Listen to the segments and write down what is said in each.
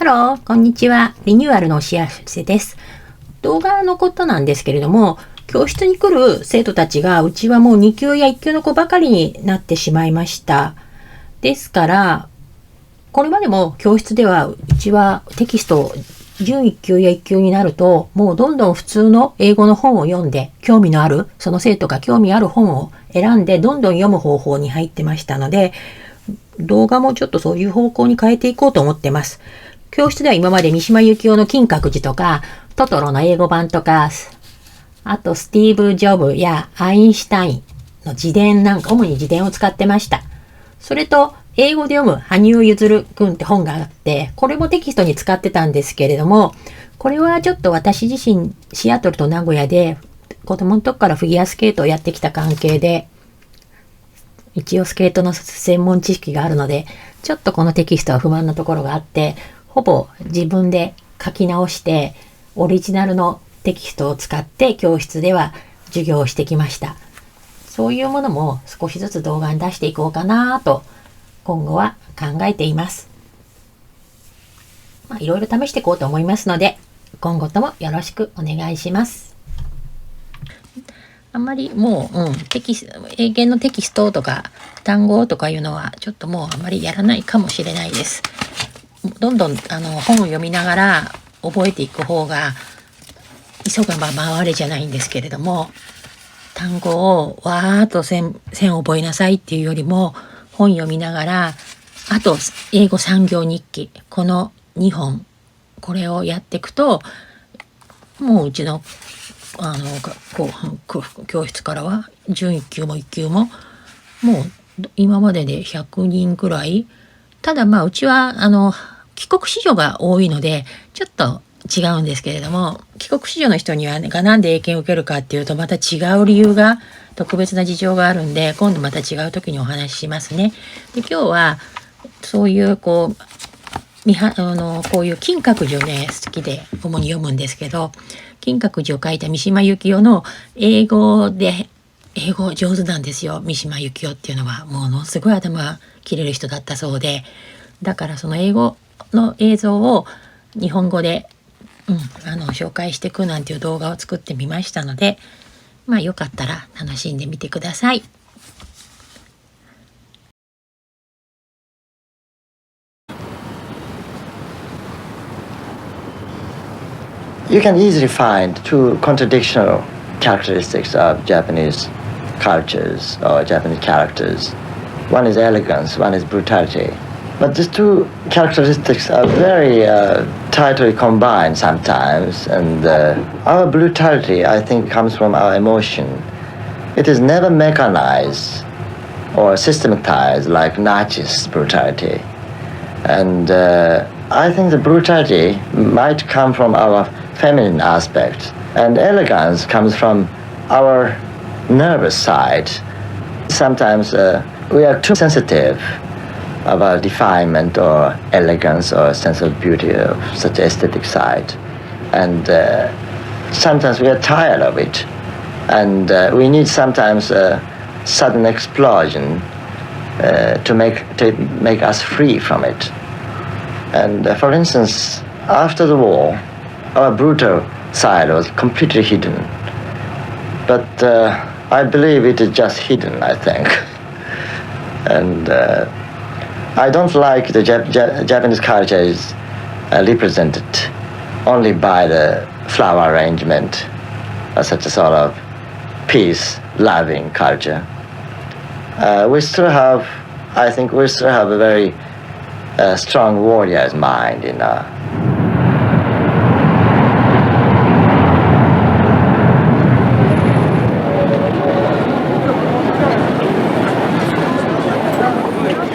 ハロー、こんにちは。リニューアルのお知らせです。動画のことなんですけれども、教室に来る生徒たちが、うちはもう2級や1級の子ばかりになってしまいました。ですから、これまでも教室では、うちはテキスト、準1級や1級になると、もうどんどん普通の英語の本を読んで、興味のある、その生徒が興味ある本を選んで、どんどん読む方法に入ってましたので、動画もちょっとそういう方向に変えていこうと思ってます。教室では今まで三島由紀夫の金閣寺とか、トトロの英語版とか、あとスティーブ・ジョブやアインシュタインの自伝なんか、主に自伝を使ってました。それと、英語で読む羽生結弦くんって本があって、これもテキストに使ってたんですけれども、これはちょっと私自身、シアトルと名古屋で、子供の時からフィギュアスケートをやってきた関係で、一応スケートの専門知識があるので、ちょっとこのテキストは不満なところがあって、ほぼ自分で書き直して、オリジナルのテキストを使って教室では授業をしてきました。そういうものも少しずつ動画に出していこうかなと、今後は考えています。いろいろ試していこうと思いますので、今後ともよろしくお願いします。あんまりもう、英検のテキストとか単語とかいうのはちょっともうあんまりやらないかもしれないです。どんどん本を読みながら覚えていく方が急がば回れじゃないんですけれども、単語をわーっと線覚えなさいっていうよりも、本読みながら、あと英語産業日記、この2本、これをやっていくと、もううちの教室からは準1級も1級ももう今までで100人くらい。ただうちは帰国子女が多いのでちょっと違うんですけれども、帰国子女の人にはなんで英検を受けるかっていうと、また違う理由が、特別な事情があるんで、今度また違う時にお話ししますね。で、今日はそういうこういう金閣寺をね好きで主に読むんですけど、金閣寺を書いた三島由紀夫の英語上手なんですよ。三島由紀夫っていうのはものすごい頭が切れる人だったそうで、だからその英語の映像を日本語で、紹介していくなんていう動画を作ってみましたので、よかったら楽しんでみてください。You can easily find two contradictional characteristics of Japanese cultures or Japanese characters. One is elegance, one is brutality. But these two characteristics are very tightly combined sometimes, and our brutality, I think, comes from our emotion. It is never mechanized or systematized like Nachi's brutality. And I think the brutality might come from our feminine aspect, and elegance comes from our nervous side. Sometimes we are too sensitive about refinement or elegance or sense of beauty of such aesthetic side, and sometimes we are tired of it, and we need sometimes a sudden explosion to make us free from it. And for instance, after the war, our brutal side was completely hidden, but I believe it is just hidden, I think. And I don't like the Japanese culture is represented only by the flower arrangement, such a sort of peace-loving culture. I think we still have a very strong warrior's mind in our.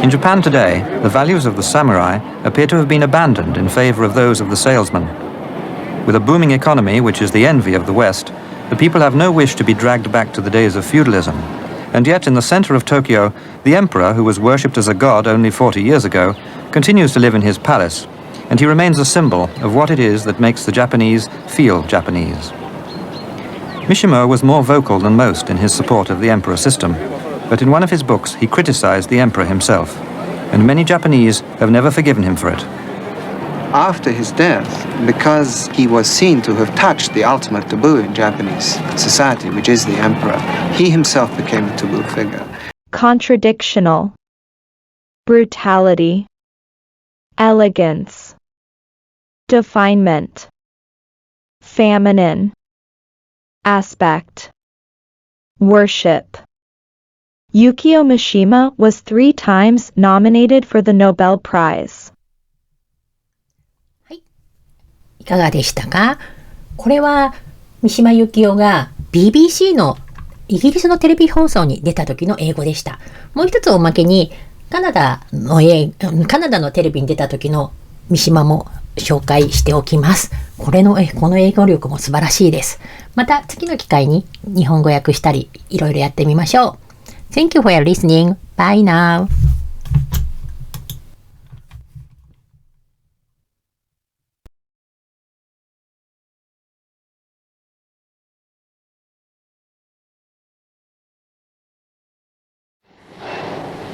In Japan today, the values of the samurai appear to have been abandoned in favor of those of the salesman. With a booming economy, which is the envy of the West, the people have no wish to be dragged back to the days of feudalism. And yet, in the center of Tokyo, the emperor, who was worshipped as a god only 40 years ago, continues to live in his palace, and he remains a symbol of what it is that makes the Japanese feel Japanese. Mishima was more vocal than most in his support of the emperor system, but in one of his books he criticized the emperor himself, and many Japanese have never forgiven him for it. after his death, because he was seen to have touched the ultimate taboo in Japanese society, which is the emperor, he himself became a taboo figure. Contradictional, brutality, elegance, definement, feminine, aspect, worship. Yukio Mishima was 3 times nominated for the Nobel Prize. いかがでしたか？これは三島由紀夫が BBC のイギリスのテレビ放送に出た時の英語でした。もう一つおまけにカナダのテレビに出た時の三島も紹介しておきます。この英語力も素晴らしいです。また次の機会に日本語訳したりいろいろやってみましょう。Thank you for your listening. Bye now.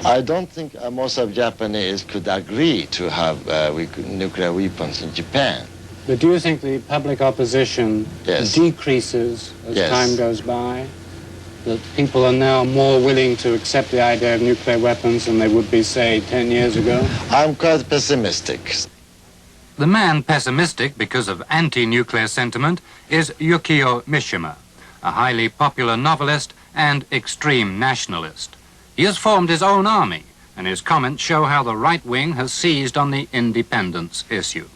I don't think most of Japanese could agree to have nuclear weapons in Japan. But do you think the public opposition decreases as time goes by? That people are now more willing to accept the idea of nuclear weapons than they would be, say, 10 years ago? I'm quite pessimistic. The man pessimistic because of anti-nuclear sentiment is Yukio Mishima, a highly popular novelist and extreme nationalist. He has formed his own army, and his comments show how the right wing has seized on the independence issue.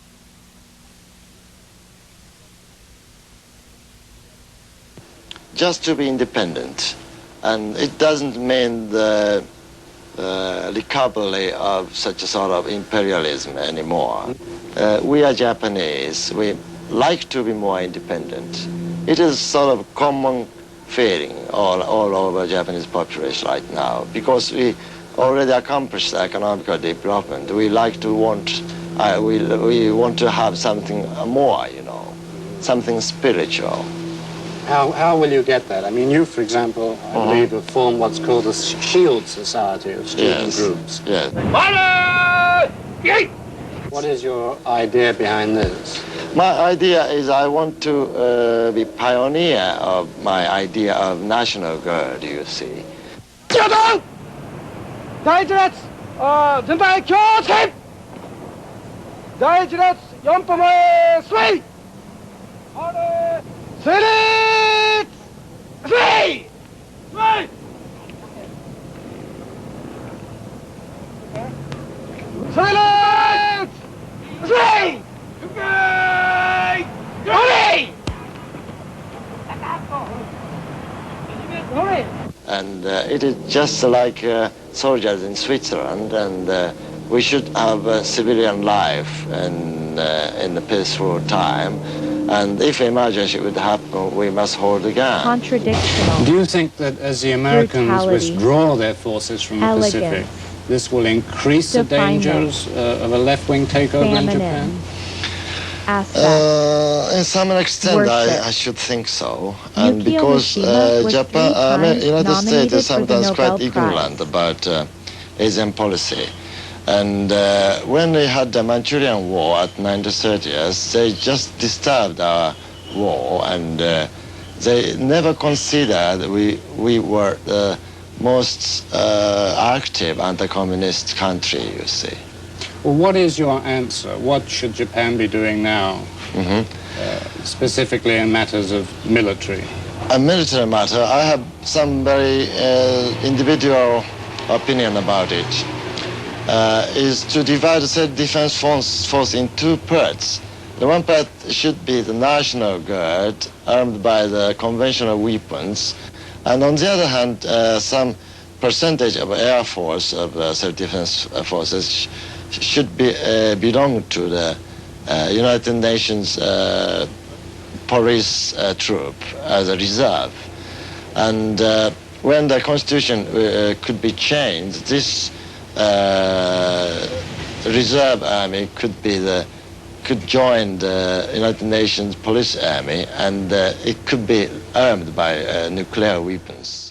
Just to be independent, and it doesn't mean the recovery of such a sort of imperialism anymore. We are Japanese. We like to be more independent. It is sort of common feeling all over Japanese population right now, because we already accomplished economic development. We want to have something more, something spiritual. How will you get that? I mean, you, for example, I believe, have formed what's called the Shield Society of student groups. Yes. What is your idea behind this? My idea is I want to be pioneer of my idea of national guard, you see. 第一列全体気をつけ第一列4歩前スイあれ整列スイ整列スイAnd it is just like soldiers in Switzerland, and we should have a civilian life in a peaceful time. And if emergency would happen, we must hold the gun. Contradictional. Do you think that as the Americans Brutality. withdraw their forces from the Elegance. Pacific, this will increase the Definement. dangers of a left-wing takeover in Feminine. Japan? Aspect. In some extent, Worship. I should think so. And Yukio because Mishima was Japan, 3 times United States nominated is for the sometimes Nobel quite ignorant Prize. about Asian policy. And when we had the Manchurian War at 1930s, they just disturbed our war, and they never considered we were the most active anti-communist country, you see. Well, what is your answer? What should Japan be doing now, specifically in matters of military? A military matter, I have some very individual opinion about it. Is to divide the self-defense force in 2 parts. The one part should be the National Guard, armed by the conventional weapons, and on the other hand, some percentage of Air Force of self-defense forces should belong to the United Nations police troop as a reserve. And when the constitution could be changed, this reserve army could join the United Nations police army, and it could be armed by nuclear weapons.